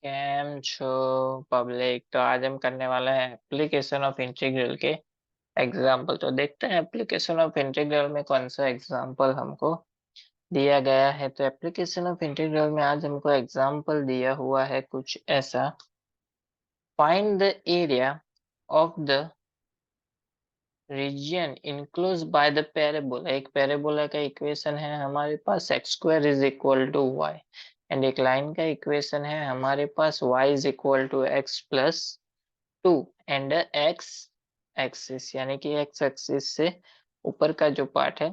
Cam छो public. तो आज हम करने वाले हैं एप्लीकेशन ऑफ इंटीग्रल के एग्जाम्पल। तो देखते हैं एप्लीकेशन ऑफ इंटीग्रल में कौन सा एग्जाम्पल हमको दिया गया है। तो एप्लीकेशन ऑफ इंटीग्रल में आज हमको एग्जाम्पल दिया हुआ है कुछ ऐसा। Find the area of the region enclosed by the parabola. एक पैराबोला का इक्वेशन है हमारे पास x square is equal to y, and एक लाइन का इक्वेशन है हमारे पास y is equal to x plus 2 and x axis, यानी कि एक्स एक्सिस से ऊपर का जो पार्ट है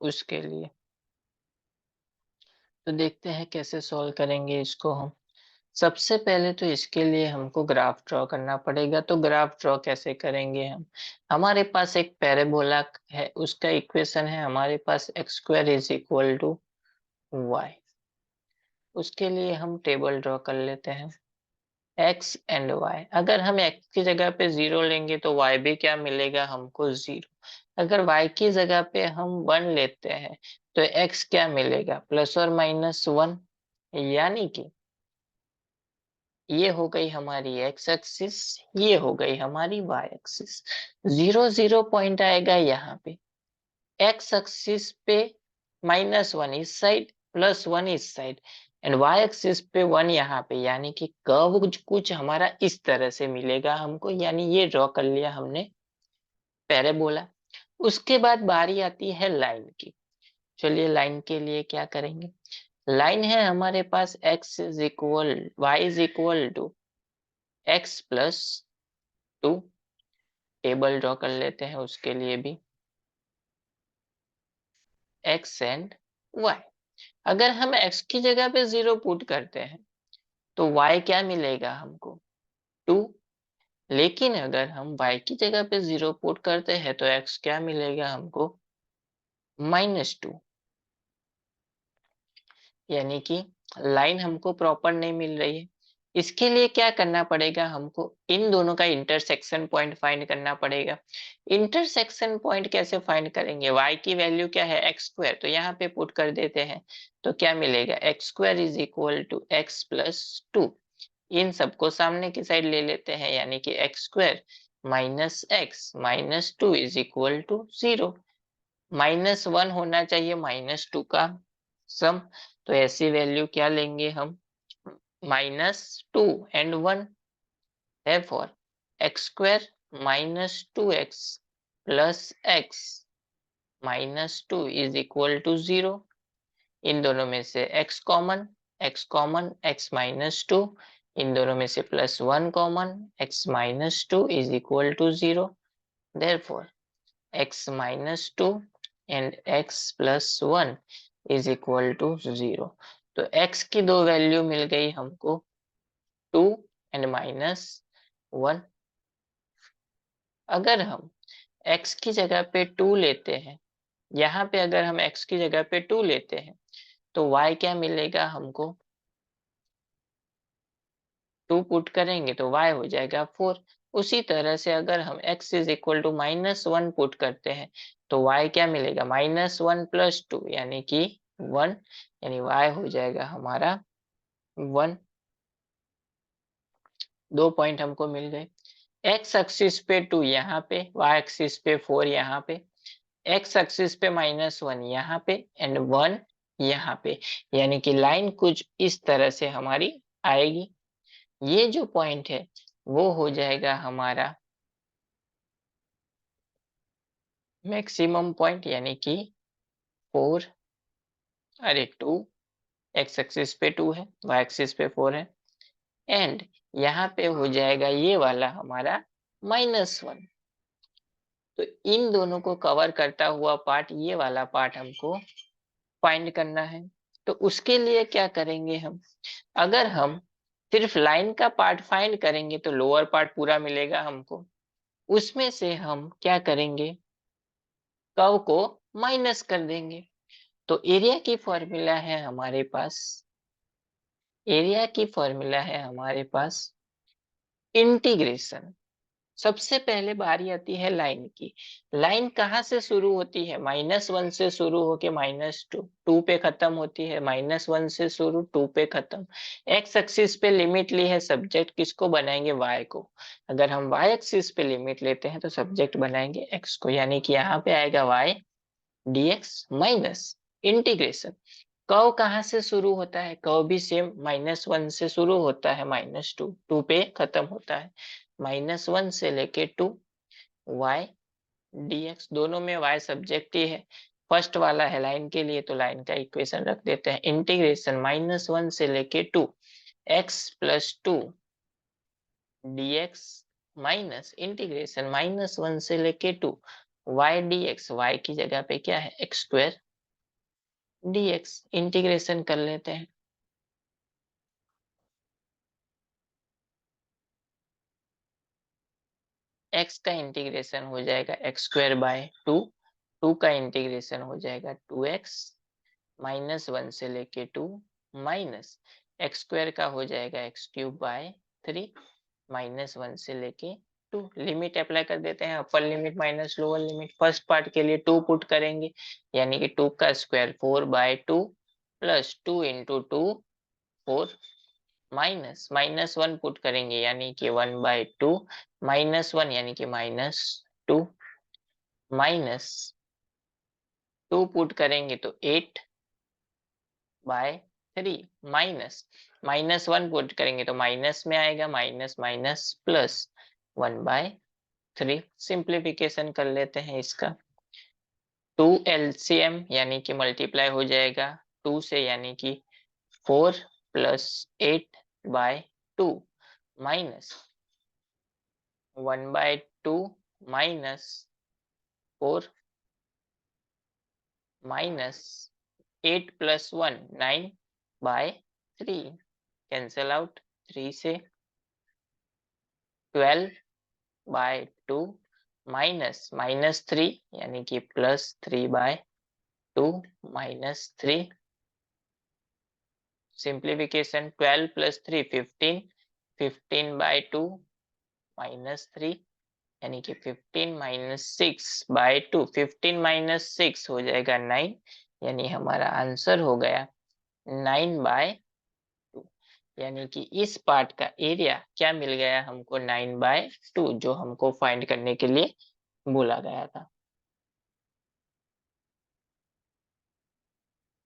उसके लिए। तो देखते हैं कैसे सॉल्व करेंगे इसको हम। सबसे पहले तो इसके लिए हमको ग्राफ ड्रॉ करना पड़ेगा। तो ग्राफ ड्रॉ कैसे करेंगे हम? हमारे पास एक पैराबोला है, उसका इक्वेशन है हमारे पास x square is equal to y. उसके लिए हम टेबल ड्रॉ कर लेते हैं x एंड y। अगर हम x की जगह पे 0 लेंगे तो y भी क्या मिलेगा हमको 0। अगर y की जगह पे हम 1 लेते हैं तो x क्या मिलेगा प्लस और माइनस 1, यानी कि ये हो गई हमारी x एक्सिस, ये हो गई हमारी y एक्सिस। 0 0 पॉइंट आएगा यहाँ पे, x एक्सिस पे -1 इस साइड, +1 इस साइड, एंड y एक्सिस पे 1 यहाँ पे, यानी कि कर्व कुछ हमारा इस तरह से मिलेगा हमको। यानी ये ड्रॉ कर लिया हमने पैराबोला। उसके बाद बारी आती है लाइन की। चलिए लाइन के लिए क्या करेंगे। लाइन है हमारे पास y is equal to x plus 2। Table draw कर लेते हैं उसके लिए भी, x एंड y। अगर हम x की जगह पे 0 पुट करते हैं तो y क्या मिलेगा हमको 2। लेकिन अगर हम y की जगह पे 0 पुट करते हैं तो x क्या मिलेगा हमको -2। यानी कि लाइन हमको प्रॉपर नहीं मिल रही है। इसके लिए क्या करना पड़ेगा हमको, इन दोनों का इंटरसेक्शन पॉइंट फाइंड करना पड़ेगा। इंटरसेक्शन पॉइंट कैसे फाइंड करेंगे? y की वैल्यू क्या है एक्स स्क्वायर, तो यहाँ पे पुट कर देते हैं तो क्या मिलेगा x square is equal to x plus 2। इन सबको सामने की साइड ले लेते हैं, यानी कि x square minus x minus 2 is equal to 0। -1 होना चाहिए -2 का सम, तो ऐसी वैल्यू क्या लेंगे हम -2 and 1। therefore x square -2x plus x -2 is equal to 0। इन दोनों में से x कॉमन, x -2, इन दोनों में से +1 common, x -2 is equal to 0। therefore x -2 and x plus 1 is equal to 0। तो x की दो वैल्यू मिल गई हमको 2 एंड -1। अगर हम x की जगह पे 2 लेते हैं, यहाँ पे अगर हम x की जगह पे 2 लेते हैं तो y क्या मिलेगा हमको 2 पुट करेंगे तो y हो जाएगा 4। उसी तरह से अगर हम x is equal to -1 put करते हैं तो y क्या मिलेगा -1 प्लस 2, यानी कि 1, यानी y हो जाएगा हमारा 1। 2 पॉइंट हमको मिल गए। x एक्सिस पे 2 यहाँ पे, y एक्सिस पे 4 यहाँ पे, x एक्सिस पे -1 यहाँ पे एंड 1 यहाँ पे, यानी कि लाइन कुछ इस तरह से हमारी आएगी। ये जो पॉइंट है वो हो जाएगा हमारा मैक्सिमम पॉइंट, यानी कि 4 अरे 2, x एक्सिस पे 2 है, y एक्सिस पे 4 है, एंड यहाँ पे हो जाएगा ये वाला हमारा -1। तो इन दोनों को कवर करता हुआ पार्ट, ये वाला पार्ट हमको फाइंड करना है। तो उसके लिए क्या करेंगे हम, अगर हम सिर्फ लाइन का पार्ट फाइंड करेंगे तो लोअर पार्ट पूरा मिलेगा हमको। उसमें से हम क्या करेंगे, कर्व को माइनस कर देंगे। तो एरिया की फॉर्मूला है हमारे पास, एरिया की फॉर्मूला है हमारे पास इंटीग्रेशन सबसे पहले बारी आती है लाइन की। लाइन कहाँ से शुरू होती है? -1 से शुरू होके -2, 2 पे खत्म होती है, -1 से शुरू 2 पे खत्म। एक्स एक्सिस पे लिमिट ली है, सब्जेक्ट किसको बनाएंगे? y को। अगर हम y एक्सिस पे लिमिट लेते हैं तो सब्जेक्ट बनाएंगे x को, यानी कि यहाँ पे आएगा y dx minus integration. Curve कहाँ से शुरू होता है? कर्व भी सेम -1 से शुरू होता है, -2, 2 पे खत्म होता है। -1 से लेके 2 y dx, दोनों में y सब्जेक्ट ही है। फर्स्ट वाला है लाइन के लिए, तो लाइन का इक्वेशन रख देते हैं। इंटीग्रेशन -1 से लेके 2 x plus 2 dx minus integration -1 से लेके 2 y dx, y की जगह पे क्या है? x square dx। इंटीग्रेशन कर लेते हैं। x का इंटीग्रेशन हो जाएगा एक्स स्क्वायर बाय 2, 2 का इंटीग्रेशन हो जाएगा 2x -1 से लेके 2 माइनस एक्स स्क्वायर का हो जाएगा एक्स क्यूब बाय 3 -1 से लेके 2। लिमिट अप्लाई कर देते हैं, upper limit minus lower limit. First part के लिए 2 पुट करेंगे, यानी कि 2 का square 4/2 plus 2 into 2 4 minus -1 put करेंगे, यानी कि 1/2 -1 यानी कि -2 माइनस 2 पुट करेंगे तो 8/3 माइनस -1 पुट करेंगे तो माइनस में आएगा, माइनस माइनस प्लस 1/3। सिंप्लीफिकेशन कर लेते हैं इसका। 2 एलसीएम यानी कि मल्टीप्लाई हो जाएगा 2 से, यानी कि 4 plus 8/2 minus 1/2 minus 4 minus 8 plus 1 9/3, cancel out 3 से 12/2 माइनस -3 यानी कि +3/2 -3। सिंप्लीफिकेशन 12 प्लस 3 15, 15/2 -3 यानी कि 15 माइनस 6/2, 15 माइनस 6 हो जाएगा 9, यानी हमारा आंसर हो गया 9/2। यानी कि इस पार्ट का एरिया क्या मिल गया हमको? 9/2, जो हमको फाइंड करने के लिए बोला गया था।